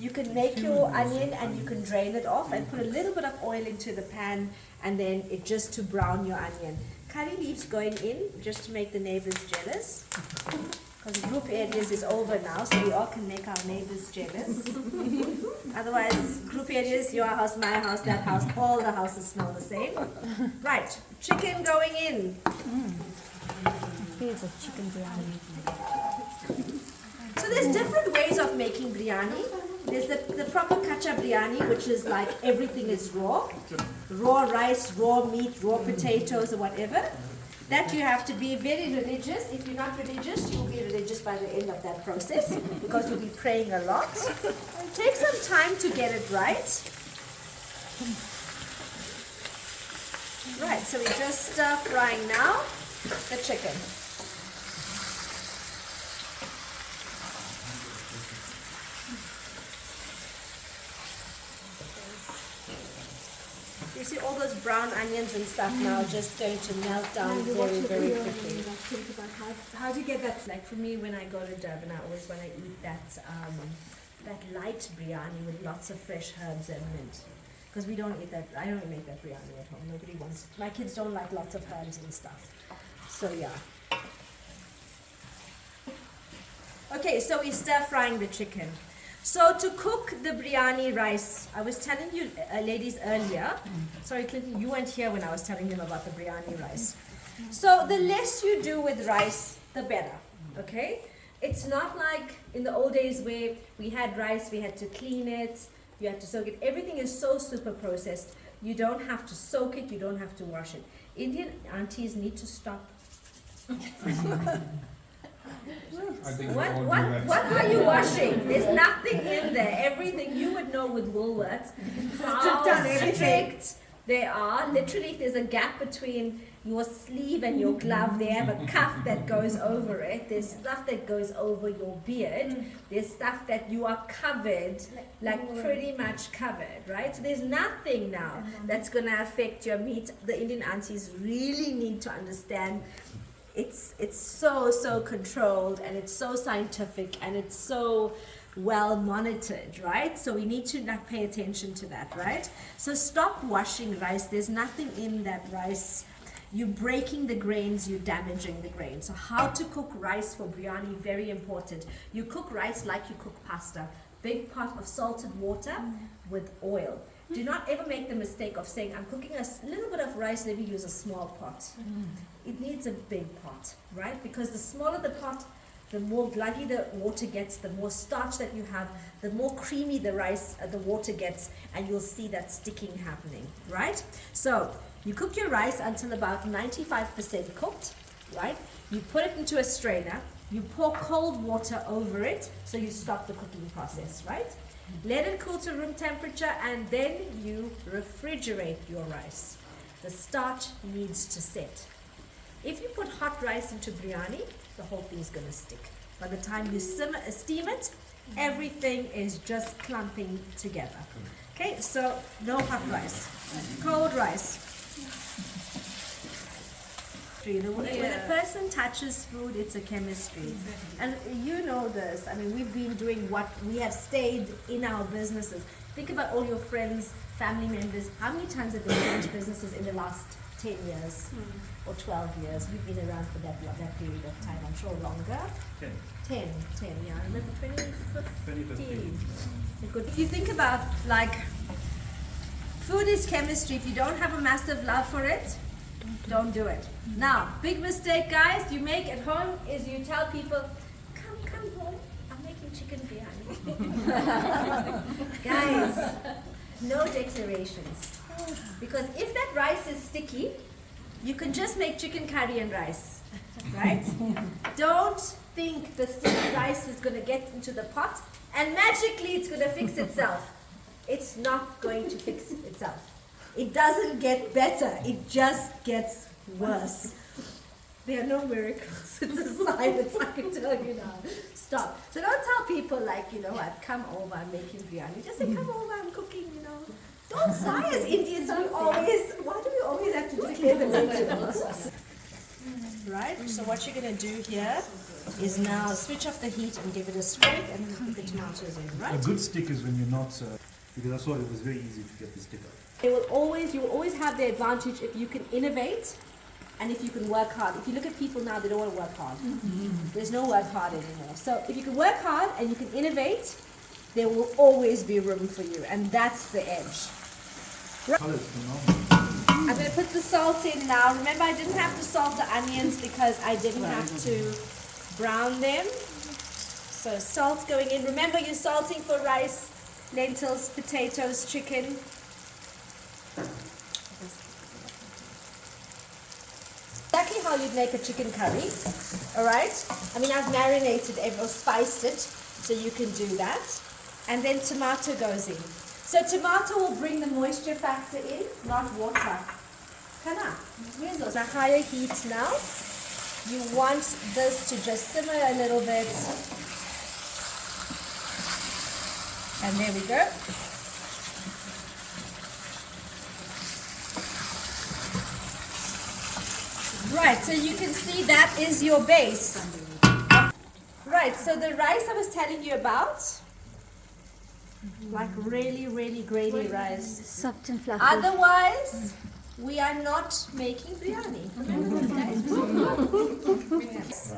You can make your onion and you can drain it off and put a little bit of oil into the pan and then it just to brown your onion. Curry leaves going in just to make the neighbors jealous. Because group areas is over now, so we all can make our neighbors jealous. Otherwise, group areas, your house, my house, that house, all the houses smell the same. Right, chicken going in. Here's a chicken biryani. So there's different ways of making biryani. There's the proper kacha biryani, which is like everything is raw. Raw rice, raw meat, raw potatoes or whatever. That you have to be very religious. If you're not religious, you'll be religious by the end of that process because you'll be praying a lot. Take some time to get it right. Right, so we're just stir frying now the chicken. You see all those brown onions and stuff now just going to melt down very, very quickly. Think about how do you get that? Like for me, when I go to Durban, I always want to eat that light biryani with lots of fresh herbs and mint. Because we don't eat that. I don't make that biryani at home. Nobody wants it. My kids don't like lots of herbs and stuff. So yeah. Okay, so we stir frying the chicken. So to cook the biryani rice, I was telling you ladies earlier, sorry Clinton, you weren't here when I was telling them about the biryani rice. So the less you do with rice, the better, okay? It's not like in the old days where we had rice, we had to clean it, you had to soak it. Everything is so super processed. You don't have to soak it, you don't have to wash it. Indian aunties need to stop. I think What we all do that. what are you washing? There's nothing in there. Everything you would know with Woolworths. How strict they are. Literally, if there's a gap between your sleeve and your glove, they have a cuff that goes over it. There's stuff that goes over your beard. There's stuff that you are covered, like pretty much covered, right? So there's nothing now that's going to affect your meat. The Indian aunties really need to understand it's so controlled and it's so scientific and it's so well monitored, right? So we need to like pay attention to that, right? So stop washing rice. There's nothing in that rice. You're breaking the grains, you're damaging the grains. So how to cook rice for biryani, very important. You cook rice like you cook pasta. Big pot of salted water with oil. Do not ever make the mistake of saying, I'm cooking a little bit of rice, let me use a small pot. It needs a big pot, right? Because the smaller the pot, the more gluggy the water gets, the more starch that you have, the more creamy the rice, the water gets, and you'll see that sticking happening, right? So you cook your rice until about 95% cooked, right? You put it into a strainer, you pour cold water over it, so you stop the cooking process, right? Let it cool to room temperature and then you refrigerate your rice. The starch needs to set. If you put hot rice into biryani, the whole thing's going to stick. By the time you steam it, everything is just clumping together. Okay, so no hot rice. Cold rice. When a person touches food, it's a chemistry. And you know this. I mean, we've been doing what we have stayed in our businesses. Think about all your friends, family members. How many times have they changed businesses in the last 10 years or 12 years? You've been around for that period of time, I'm sure longer. 10, yeah. I remember 2015. Good. If you think about, like, food is chemistry. If you don't have a massive love for it, don't do it. Now, big mistake, guys, you make at home is you tell people, come home, I'm making chicken biryani. Guys, no declarations. Because if that rice is sticky, you can just make chicken curry and rice, right? Don't think the sticky rice is going to get into the pot and magically it's going to fix itself. It's not going to fix itself. It doesn't get better, it just gets worse. There are no miracles, it's a science, I can tell you now. Stop. So don't tell people like, I've come over, I'm making biryani. Just say, come over, I'm cooking, Don't sigh as Indians, why do we always have to declare the nature? Right, so what you're going to do here is now switch off the heat and give it a scrape and then put the tomatoes in, A right? good stick is when you're not, because I saw it was very easy to get the stick out. You will always have the advantage if you can innovate and if you can work hard. If you look at people now, they don't want to work hard. There's no work hard anymore. So if you can work hard and you can innovate, there will always be room for you, and that's the edge. Color is phenomenal. I'm going to put the salt in now. Remember, I didn't have to salt the onions because I didn't have to brown them. So salt going in. Remember, you're salting for rice, lentils, potatoes, chicken. Exactly how you'd make a chicken curry. All right? I mean, I've marinated it or spiced it, so you can do that. And then tomato goes in. So tomato will bring the moisture factor in, not water. Kana, where's those? A higher heat now. You want this to just simmer a little bit. And there we go. Right, so you can see that is your base. Right, so the rice I was telling you about, like really, really grainy rice. Soft and fluffy. Otherwise, we are not making biryani. Remember this, guys?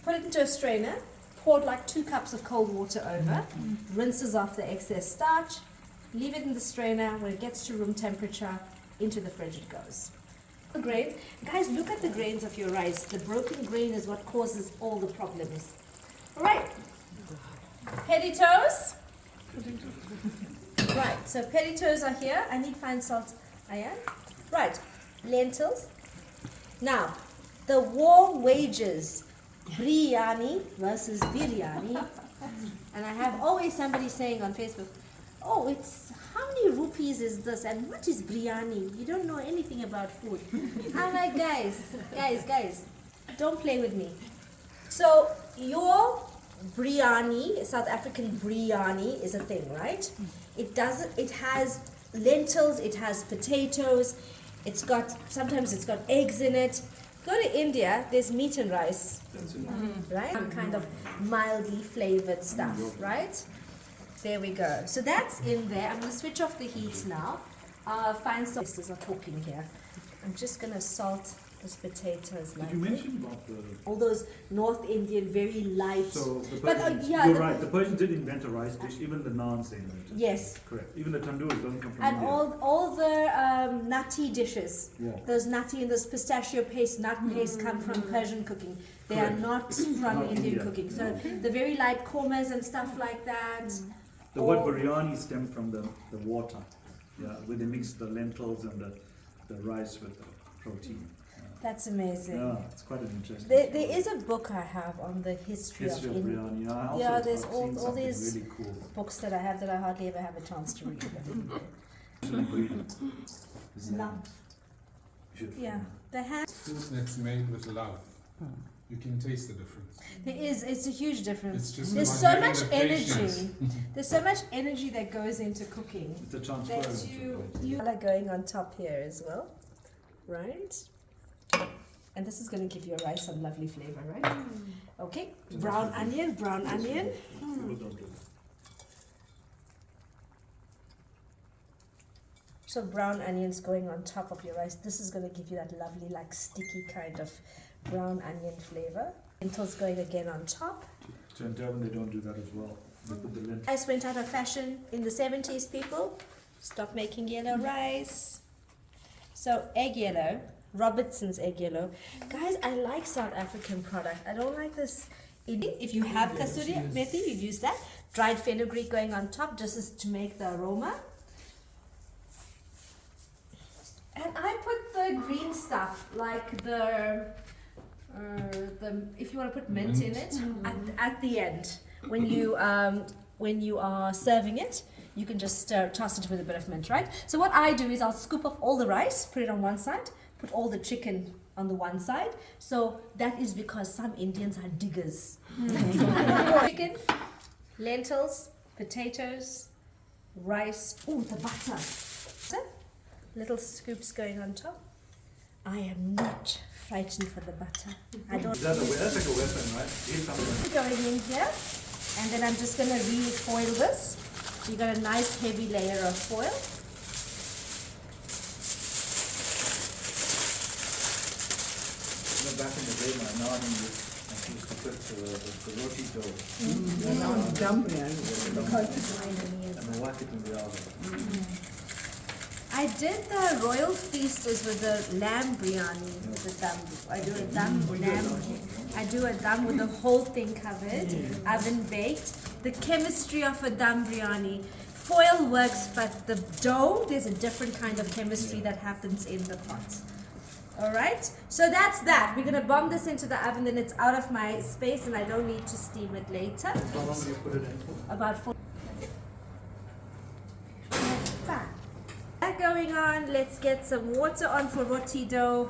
Put it into a strainer, poured like 2 cups of cold water over, rinses off the excess starch, leave it in the strainer. When it gets to room temperature, into the fridge it goes. The grain, guys, look at the grains of your rice. The broken grain is what causes all the problems. All right, potatoes. Right, so potatoes are here. I need fine salt. I am. Right, lentils. Now, the warm wages, biryani versus biryani. And I have always somebody saying on Facebook, oh, it's, how many rupees is this? And what is biryani? You don't know anything about food. I'm like, guys, don't play with me. So, your biryani, South African biryani is a thing, right? It has lentils, it has potatoes, sometimes it's got eggs in it. Go to India, there's meat and rice, right? Kind of mildly flavored stuff, right? There we go. So that's in there. I'm going to switch off the heat now. Fine salt. Sisters are talking here. I'm just going to salt those potatoes Did lightly. you mention about the... All those North Indian, very light. So the But, Persians, yeah, you're the- right, the Persians did invent a rice dish, even the naans they invented. Yes. Correct. Even the tandoor doesn't come from And India. all the nutty dishes, Yeah. those nutty and those pistachio paste, nut paste come from Persian cooking. They Correct. are not from Not Indian India. cooking. So No. the very light kormas and stuff like that. The word biryani stemmed from the water, where they mix the lentils and the rice with the protein. That's amazing. Yeah, it's quite an interesting There story. is a book I have on the history History of of India. biryani. Yeah, I've there's seen all something these really cool. books that I have that I hardly ever have a chance to read. Ingredient is Love. beautiful. Yeah, the hand. Food that's made with love. You can taste the difference. It's a huge difference. It's just There's about so having much the patience. energy. There's so much energy that goes into cooking. It's a transference. That you are going on top here as well, right? And this is going to give your rice some lovely flavor, right? Okay, brown onion. People don't do that. So brown onions going on top of your rice. This is going to give you that lovely, like sticky kind of brown onion flavor. Lentils going again on top. So in Durban they don't do that as well. They put the lentils. Rice went out of fashion in the 70s, people. Stop making yellow rice. So egg yellow, Robertson's egg yellow. Guys, I like South African product. I don't like this. If you have kasuri methi, you use that. Dried fenugreek going on top, just as to make the aroma. And I put the green stuff, like the if you want to put mint in it, at the end when you are serving it, you can just toss it with a bit of mint, right? So what I do is I'll scoop up all the rice, put it on one side, put all the chicken on the one side. So that is because some Indians are diggers. Chicken, lentils, potatoes, rice. Oh, the butter. Little scoops going on top. I am not frightened for the butter. I don't. Is that that's like a weapon, right? Here's something. Going in here, and then I'm just gonna re-foil this. So you got a nice heavy layer of foil. You know, back in the day, my nan used to put the roti dough and whack it in the oven. I did the royal feast is with the lamb biryani with the dum. I do a dum lamb. I do a dum with the whole thing covered, oven baked. The chemistry of a dum biryani. Foil works, but the dough, there's a different kind of chemistry that happens in the pot. Alright, so that's that. We're gonna bomb this into the oven, then it's out of my space and I don't need to steam it later. How long do you put it in for? About 4. That going on, let's get some water on for roti dough.